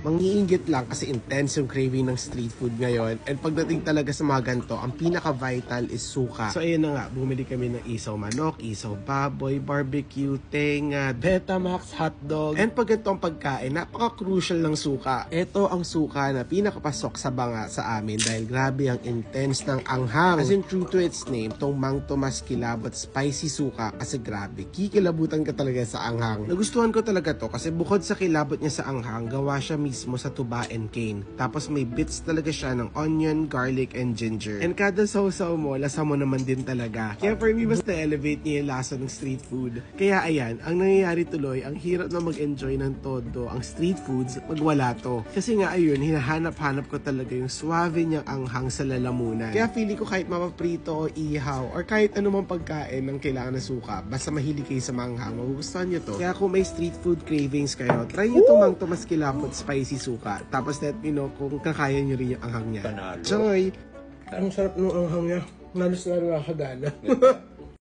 Mangiinggit lang kasi intense yung craving ng street food ngayon. And pagdating talaga sa mga ganito, ang pinaka-vital is suka. So ayun na nga, bumili kami ng isaw manok, isaw baboy, barbecue, tenga, Betamax, hotdog. And pag ito ang pagkain, napaka-crucial ng suka. Ito ang suka na pinakapasok sa banga sa amin dahil grabe ang intense ng anghang. As in, true to its name, tong Mang Tomas kilabot spicy suka kasi grabe. Kikilabutan ka talaga sa anghang. Nagustuhan ko talaga to kasi bukod sa kilabot niya sa anghang, gawa siya mismo sa tuba and cane. Tapos may bits talaga siya ng onion, garlic, and ginger. And kada sausaw mo, lasa mo naman din talaga. Kaya for me, mas na-elevate niya yung lasa ng street food. Kaya ayan, ang nangyayari tuloy, ang hirap na mag-enjoy ng todo ang street foods pag wala to. Kasi nga ayun, hinahanap-hanap ko talaga yung suave niyang anghang sa lalamunan. Kaya feeling ko kahit mapaprito o ihaw or kahit anumang pagkain ng kailangan na suka, basta mahilig kayo sa manghang, magugustuhan nyo to. Kaya kung may street food cravings kayo, try nyo itong Mang Tomas kilabot spicy suka. Tapos let me know kung kakaya nyo rin yung anghang niya. Choy! Ang sarap ng anghang niya. Nalos na rin ako dana.